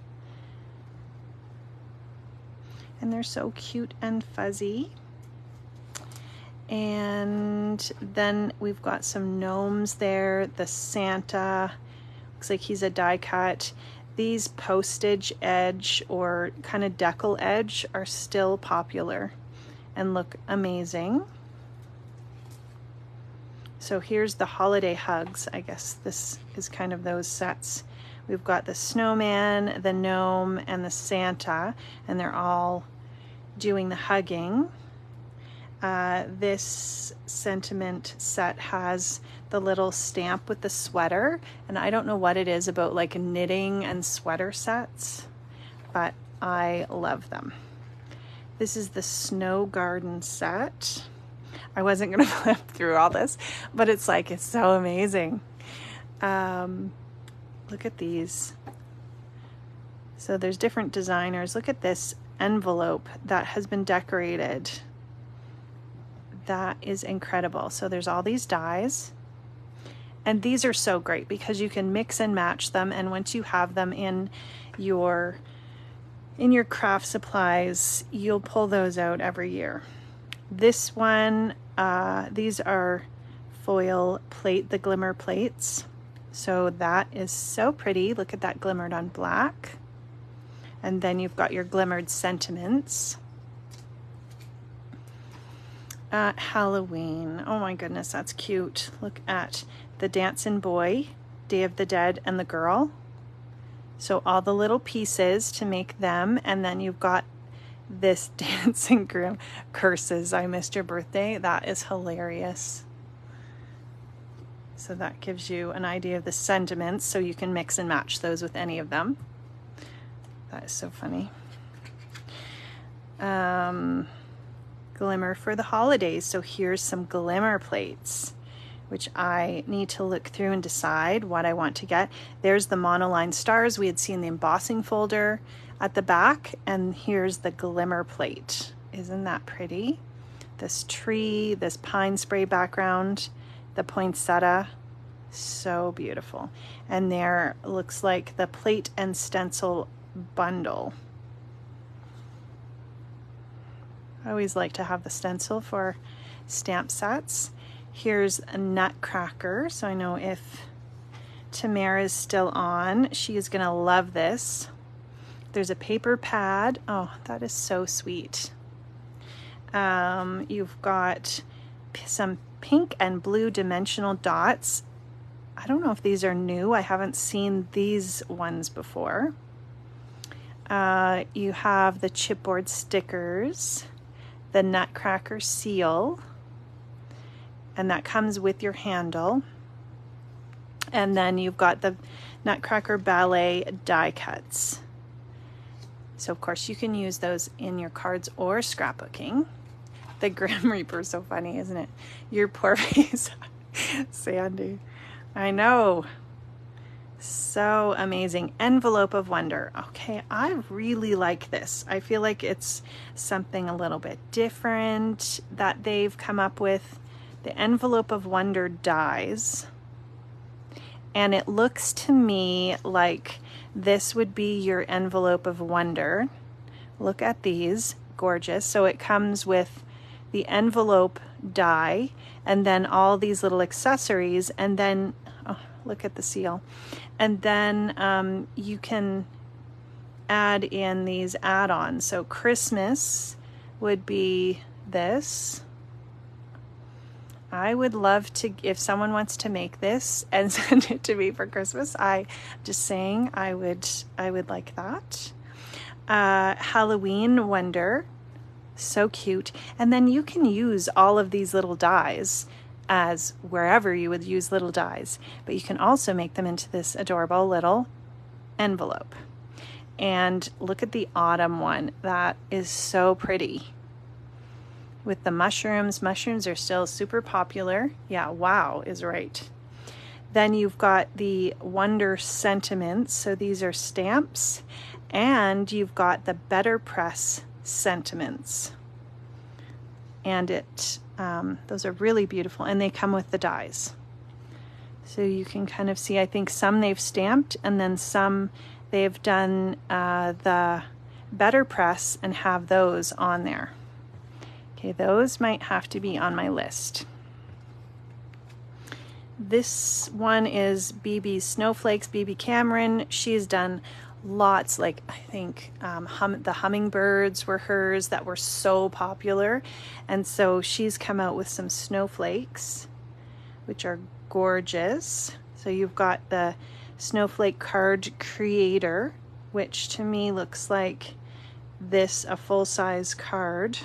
And they're so cute and fuzzy. And then we've got some gnomes there. The Santa, looks like he's a die cut. These postage edge or kind of decal edge are still popular and look amazing. So here's the holiday hugs. I guess this is kind of those sets. We've got the snowman, the gnome, and the Santa, and they're all doing the hugging. This sentiment set has the little stamp with the sweater, and I don't know what it is about like knitting and sweater sets, but I love them. This is the Snow Garden set. I wasn't gonna flip through all this, but it's so amazing. Look at these. So there's different designers. Look at this envelope that has been decorated. That is incredible. So there's all these dies, and these are so great because you can mix and match them, and once you have them in your craft supplies, you'll pull those out every year. This one, these are foil plate, the glimmer plates. So that is so pretty. Look at that glimmered on black. And then you've got your glimmered sentiments. Halloween. Oh my goodness, that's cute. Look at the dancing boy, Day of the Dead, and the girl. So all the little pieces to make them, and then you've got this dancing groom. Curses, I missed your birthday. That is hilarious. So that gives you an idea of the sentiments, so you can mix and match those with any of them. That is so funny. Glimmer for the holidays. So here's some glimmer plates, which I need to look through and decide what I want to get. There's the monoline stars. We had seen the embossing folder at the back, and here's the glimmer plate. Isn't that pretty? This tree, this pine spray background, the poinsettia, so beautiful. And there looks like the plate and stencil bundle. I always like to have the stencil for stamp sets. Here's a nutcracker, so I know if Tamara is still on, she is gonna love this. There's a paper pad. Oh, that is so sweet. You've got some pink and blue dimensional dots. I don't know if these are new. I haven't seen these ones before. You have the chipboard stickers, the Nutcracker seal, and that comes with your handle. And then you've got the Nutcracker Ballet die cuts. So of course you can use those in your cards or scrapbooking. The Grim Reaper is so funny, isn't it? Your poor face, Sandy. I know. So amazing. Envelope of Wonder. Okay, I really like this. I feel like it's something a little bit different that they've come up with. The Envelope of Wonder dies. And it looks to me like this would be your Envelope of Wonder. Look at these, gorgeous. So it comes with the envelope die and then all these little accessories, and then, oh, look at the seal. And then you can add in these add-ons. So Christmas would be this. I would love to, if someone wants to make this and send it to me for Christmas, I just saying I would like that. Halloween Wonder, so cute. And then you can use all of these little dies as wherever you would use little dies, but you can also make them into this adorable little envelope. And look at the autumn one. That is so pretty. With the mushrooms. Mushrooms are still super popular. Yeah, wow is right. Then you've got the Wonder Sentiments. So these are stamps. And you've got the Better Press Sentiments. And those are really beautiful. And they come with the dies. So you can kind of see, I think some they've stamped and then some they've done the Better Press and have those on there. Okay, those might have to be on my list. This one is BB's Snowflakes, BB Cameron. She's done lots, like I think the hummingbirds were hers that were so popular. And so she's come out with some snowflakes, which are gorgeous. So you've got the Snowflake Card Creator, which to me looks like this, a full-size card.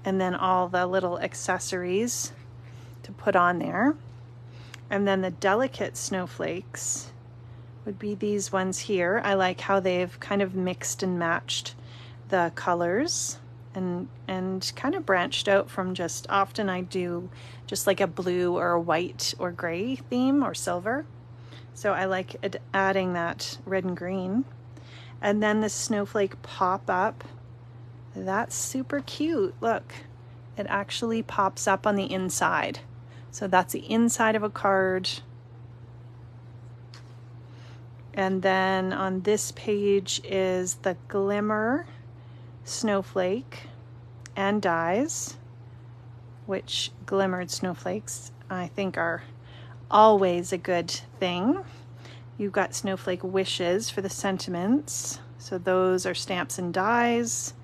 And then all the little accessories to put on there. And then the Delicate Snowflakes would be these ones here. I like how they've kind of mixed and matched the colors and kind of branched out from just, often I do just like a blue or a white or gray theme or silver. So I like adding that red and green. And then the snowflake pop up. That's super cute. Look, it actually pops up on the inside. So that's the inside of a card. And then on this page is the Glimmer Snowflake and dies, which glimmered snowflakes I think are always a good thing. You've got Snowflake Wishes for the sentiments. So those are stamps and dies.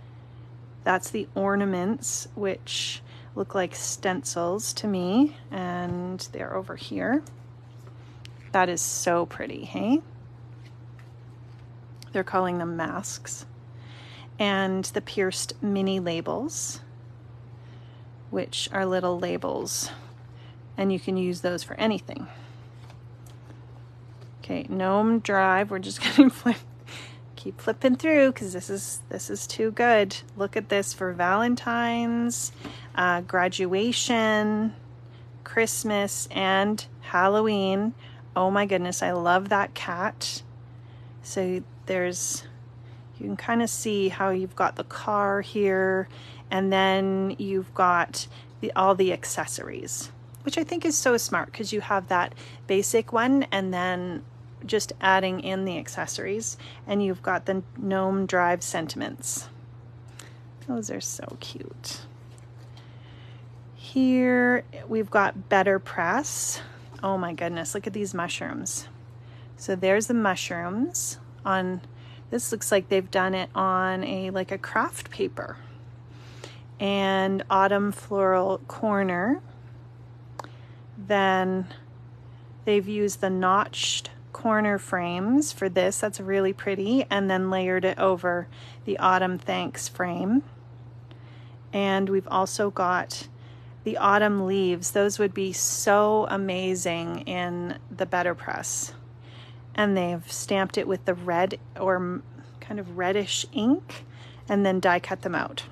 That's the ornaments, which look like stencils to me, and they're over here. That is so pretty, hey? They're calling them masks. And the pierced mini labels, which are little labels, and you can use those for anything. Okay, Gnome Drive, we're just gonna keep flipping through because this is too good. Look at this for Valentine's, graduation, Christmas, and Halloween. Oh my goodness, I love that cat. So you can kind of see how you've got the car here, and then you've got all the accessories, which I think is so smart because you have that basic one and then just adding in the accessories, and you've got the Gnome Drive sentiments. Those are so cute. Here we've got Better Press. Oh my goodness, look at these mushrooms. So there's the mushrooms on, this looks like they've done it on like a craft paper. and autumn floral corner. Then they've used the notched corner frames for this. That's really pretty, and then layered it over the autumn thanks frame. And we've also got the autumn leaves. Those would be so amazing in the Better Press. And they've stamped it with the red or kind of reddish ink and then die cut them out.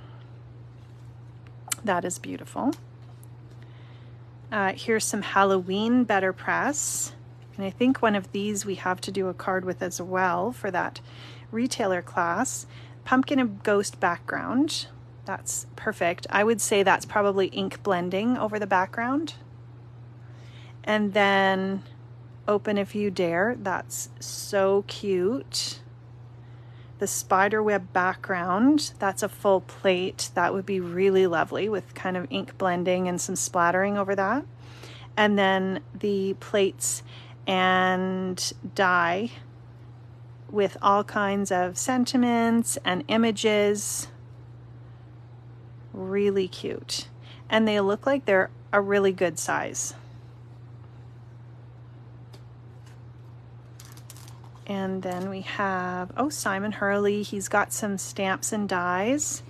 That is beautiful. Here's some Halloween Better Press. And I think one of these we have to do a card with as well for that retailer class. Pumpkin and ghost background. That's perfect. I would say that's probably ink blending over the background. And then Open If You Dare. That's so cute. The spiderweb background, that's a full plate. That would be really lovely with kind of ink blending and some splattering over that. And then the plates and die with all kinds of sentiments and images. Really cute. And they look like they're a really good size. And then we have, oh, Simon Hurley. He's got some stamps and dies.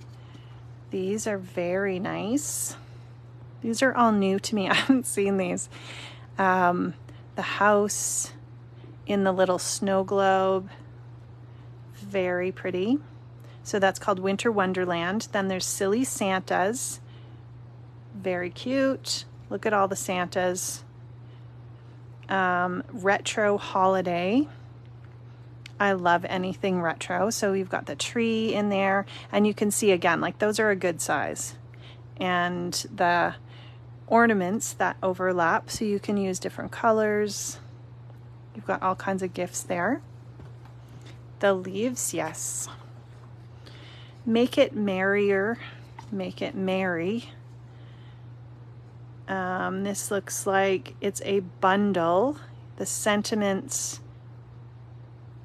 These are very nice. These are all new to me. I haven't seen these. The house in the little snow globe. Very pretty. So that's called Winter Wonderland. Then there's Silly Santas. Very cute. Look at all the Santas. Retro Holiday. I love anything retro. So we've got the tree in there, and you can see again, like those are a good size. And the ornaments that overlap, so you can use different colors. You've got all kinds of gifts there. The leaves, yes. Make it merrier, make it merry. This looks like it's a bundle. The sentiments.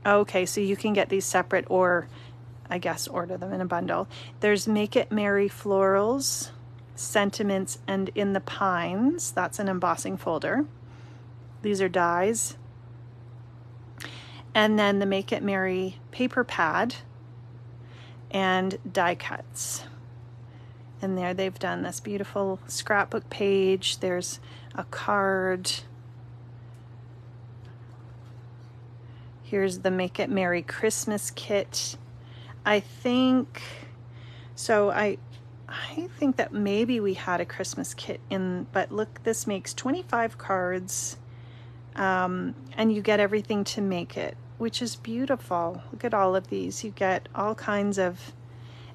Okay, so you can get these separate, or I guess order them in a bundle. There's Make It Merry Florals, Sentiments, and In the Pines. That's an embossing folder. These are dies. And then the Make It Merry paper pad and die cuts. And there they've done this beautiful scrapbook page. There's a card. Here's the Make It Merry Christmas kit. I think that maybe we had a Christmas kit in, but look, this makes 25 cards, and you get everything to make it, which is beautiful. Look at all of these. You get all kinds of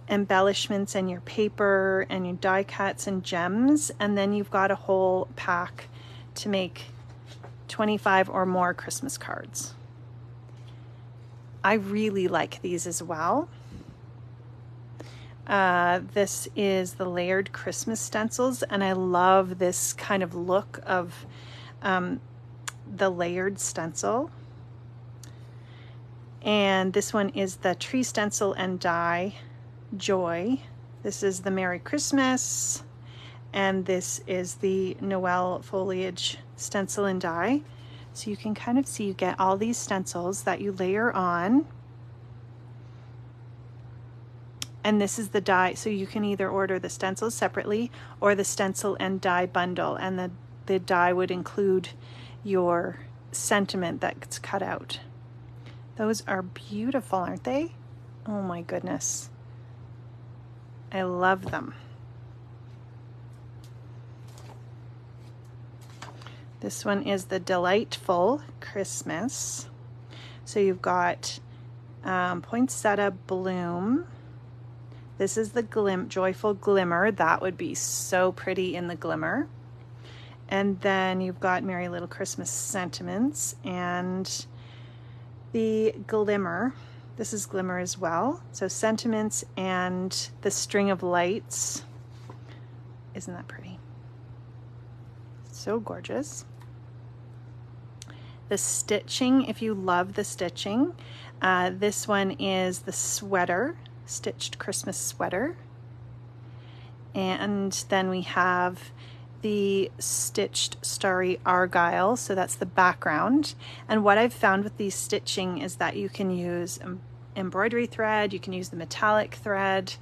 embellishments in your paper and your die cuts and gems, and then you've got a whole pack to make 25 or more Christmas cards. I really like these as well. This is the layered Christmas stencils, and I love this kind of look of the layered stencil. And this one is the tree stencil and die Joy. This is the Merry Christmas, and this is the Noel foliage stencil and die. So you can kind of see, you get all these stencils that you layer on. And this is the die, so you can either order the stencils separately or the stencil and die bundle, and the die would include your sentiment that's cut out. Those are beautiful, aren't they? Oh my goodness. I love them. This one is the Delightful Christmas. So you've got Poinsettia Bloom. This is the Joyful Glimmer. That would be so pretty in the glimmer. And then you've got Merry Little Christmas Sentiments and the Glimmer. This is Glimmer as well. So Sentiments and the String of Lights. Isn't that pretty? So gorgeous. The stitching, if you love the stitching, this one is the sweater, stitched Christmas sweater. And then we have the stitched starry argyle, so that's the background. And what I've found with these stitching is that you can use embroidery thread, you can use the metallic thread,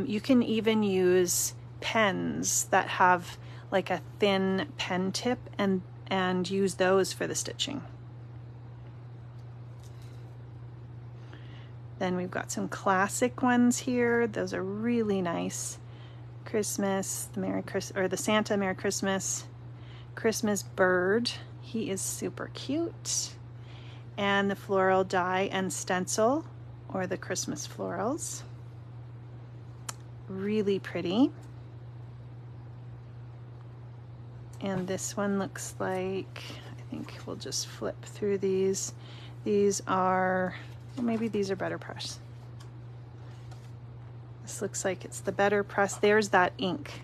you can even use pens that have like a thin pen tip and use those for the stitching. Then we've got some classic ones here. Those are really nice. Christmas, the Santa Merry Christmas, Christmas bird. He is super cute. And the floral die and stencil, or the Christmas florals. Really pretty. And this one looks like, I think we'll just flip through these. These are, well, maybe these are better press. This looks like it's the better press. There's that ink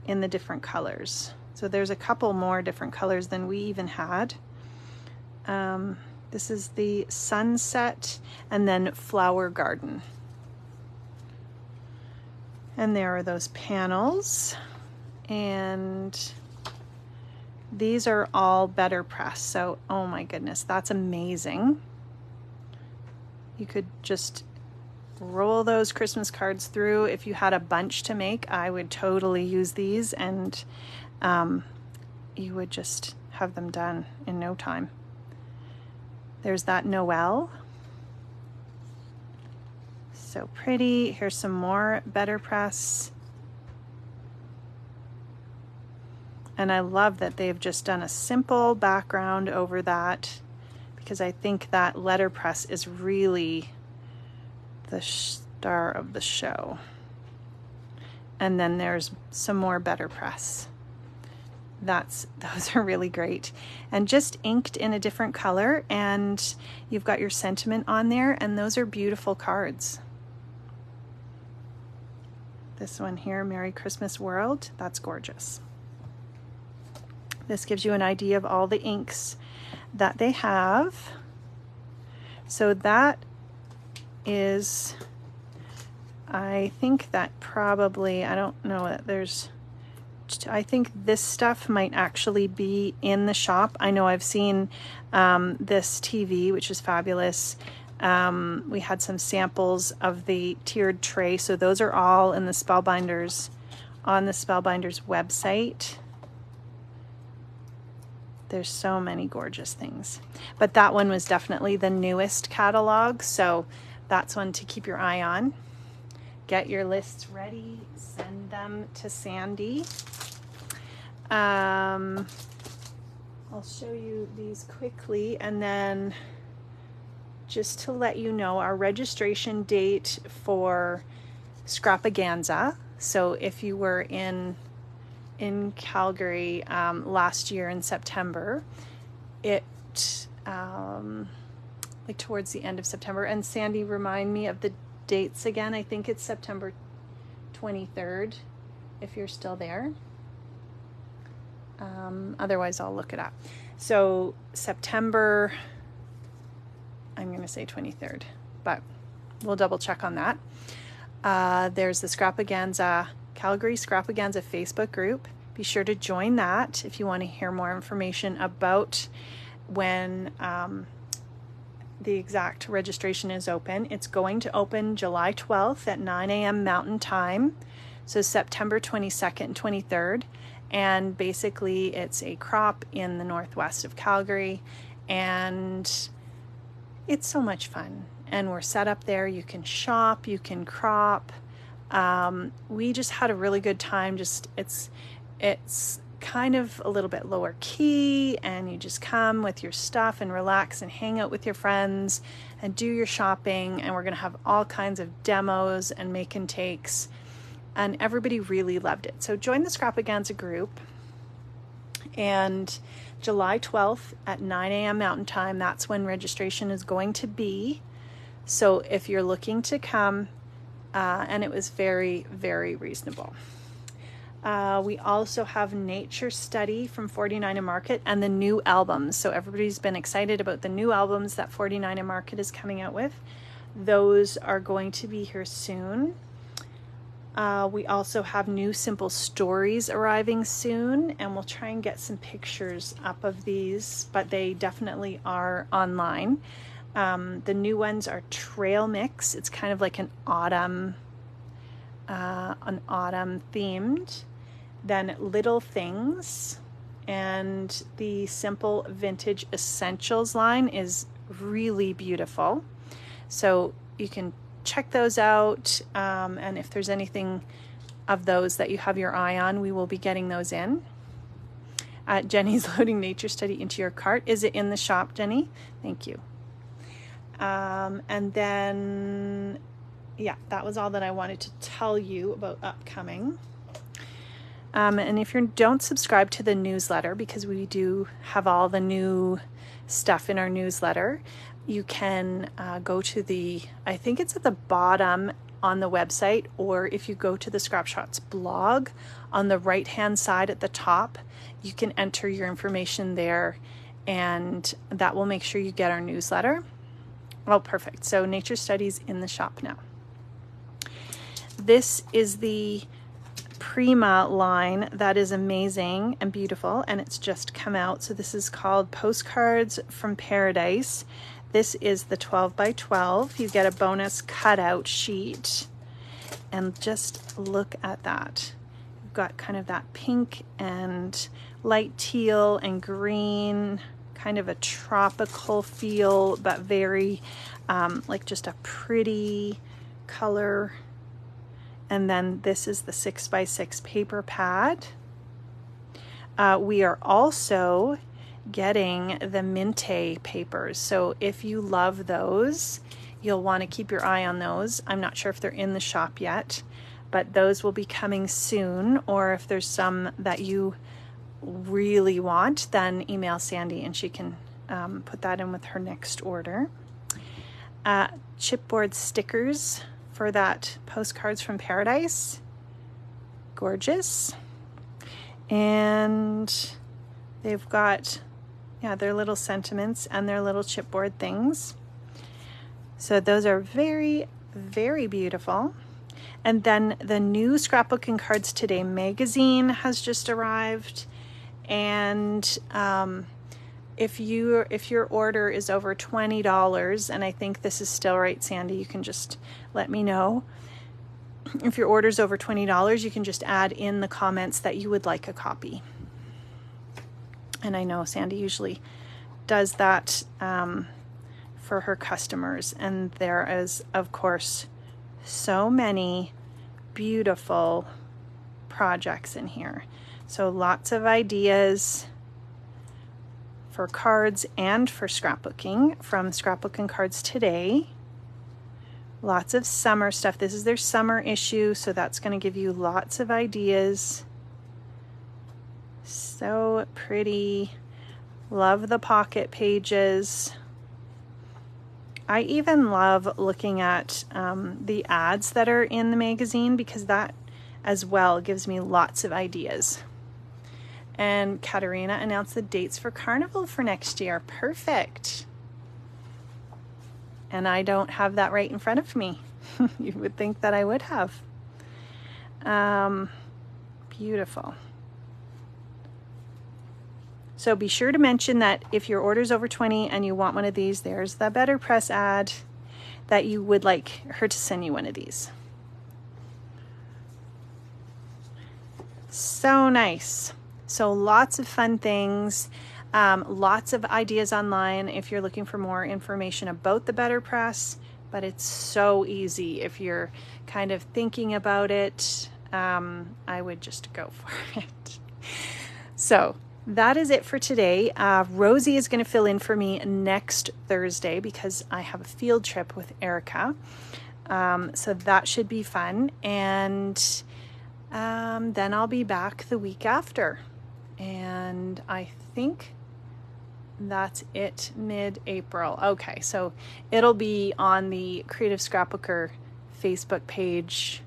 in the different colors. So there's a couple more different colors than we even had. This is the sunset and then flower garden. And there are those panels. And these are all better press. So, oh my goodness, that's amazing. You could just roll those Christmas cards through. If you had a bunch to make, I would totally use these, and you would just have them done in no time. There's that Noel. So pretty. Here's some more better press. And I love that they've just done a simple background over that, because I think that letterpress is really the star of the show. And then there's some more better press. Those are really great. And just inked in a different color, and you've got your sentiment on there, and those are beautiful cards. This one here, Merry Christmas World, that's gorgeous. This gives you an idea of all the inks that they have. So that is, I think that probably, I don't know that there's, I think this stuff might actually be in the shop. I know I've seen this TV, which is fabulous. We had some samples of the tiered tray, so those are all in the Spellbinders, on the Spellbinders website. There's so many gorgeous things. But that one was definitely the newest catalog, so that's one to keep your eye on. Get your lists ready, send them to Sandy. I'll show you these quickly, and then just to let you know, our registration date for Scrapaganza, so if you were in Calgary last year in September, it like towards the end of September. And Sandy, remind me of the dates again. I think it's September 23rd, if you're still there. Otherwise, I'll look it up. So September, I'm going to say 23rd, but we'll double check on that. There's the Scrapaganza, Calgary Scrapaganza Facebook group. Be sure to join that if you want to hear more information about when the exact registration is open. It's going to open July 12th at 9 a.m. Mountain Time, so September 22nd and 23rd. And basically it's a crop in the northwest of Calgary, and it's so much fun. And we're set up there. You can shop, you can crop. We just had a really good time. It's kind of a little bit lower key, and you just come with your stuff and relax and hang out with your friends and do your shopping. And we're going to have all kinds of demos and make and takes, and everybody really loved it. So join the Scrapaganza group, and July 12th at 9 a.m. Mountain Time, that's when registration is going to be. So if you're looking to come, and it was very, very reasonable. We also have Nature Study from 49 and Market and the new albums. So everybody's been excited about the new albums that 49 and Market is coming out with. Those are going to be here soon. We also have new simple stories arriving soon, and we'll try and get some pictures up of these, but they definitely are online. The new ones are Trail Mix. It's kind of like an autumn themed. Then Little Things, and the Simple Vintage Essentials line is really beautiful. So you can check those out, and if there's anything of those that you have your eye on, we will be getting those in. Jenny's loading Nature Study into your cart. Is it in the shop, Jenny? Thank you. And then, yeah, that was all that I wanted to tell you about upcoming. And if you don't subscribe to the newsletter, because we do have all the new stuff in our newsletter, you can go to I think it's at the bottom on the website, or if you go to the Scrap Shotz blog, on the right hand side at the top, you can enter your information there, and that will make sure you get our newsletter. Oh, perfect. So Nature Studies in the shop now. This is the Prima line that is amazing and beautiful, and it's just come out. So this is called Postcards from Paradise. This is the 12 by 12. You get a bonus cutout sheet, and just look at that. You've got kind of that pink and light teal and green, kind of a tropical feel, but very like just a pretty color. And then this is the 6 by 6 paper pad. We are also getting the Minte papers. So if you love those, you'll want to keep your eye on those. I'm not sure if they're in the shop yet, but those will be coming soon. Or if there's some that you really want, then email Sandy and she can put that in with her next order. Chipboard stickers for that Postcards from Paradise. Gorgeous. And they've got, yeah, their little sentiments and their little chipboard things. So those are very, very beautiful. And then the new Scrapbook and Cards Today magazine has just arrived. And if your order is over $20, and I think this is still right, Sandy, you can just let me know. If your order is over $20, you can just add in the comments that you would like a copy. And I know Sandy usually does that for her customers. And there is, of course, so many beautiful projects in here. So lots of ideas for cards and for scrapbooking from Scrapbook and Cards Today. Lots of summer stuff. This is their summer issue, so that's going to give you lots of ideas. So pretty. Love the pocket pages. I even love looking at the ads that are in the magazine, because that as well gives me lots of ideas. And Katerina announced the dates for Carnival for next year. Perfect. And I don't have that right in front of me. You would think that I would have. Beautiful. So be sure to mention that if your order's over 20 and you want one of these, there's the Better Press ad, that you would like her to send you one of these. So nice. So lots of fun things, lots of ideas online if you're looking for more information about the Better Press, but it's so easy if you're kind of thinking about it. I would just go for it. So that is it for today. Rosie is going to fill in for me next Thursday because I have a field trip with Erica. So that should be fun. And then I'll be back the week after. And I think that's it, mid-April. Okay, so it'll be on the Creative Scrapbooker Facebook page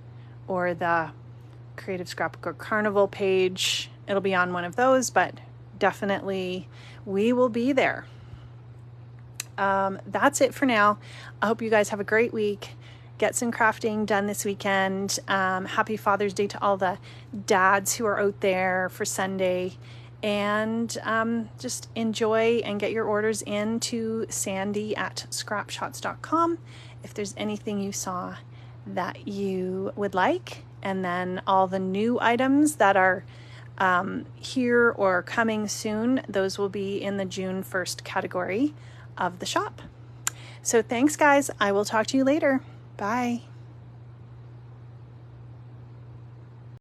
or the Creative Scrapbooker Carnival page. It'll be on one of those, but definitely we will be there. That's it for now. I hope you guys have a great week. get some crafting done this weekend. Happy Father's Day to all the dads who are out there for Sunday. And just enjoy and get your orders in to sandy@scrapshotz.com if there's anything you saw that you would like. And then all the new items that are here or coming soon, those will be in the June 1st category of the shop. So thanks, guys. I will talk to you later. Bye.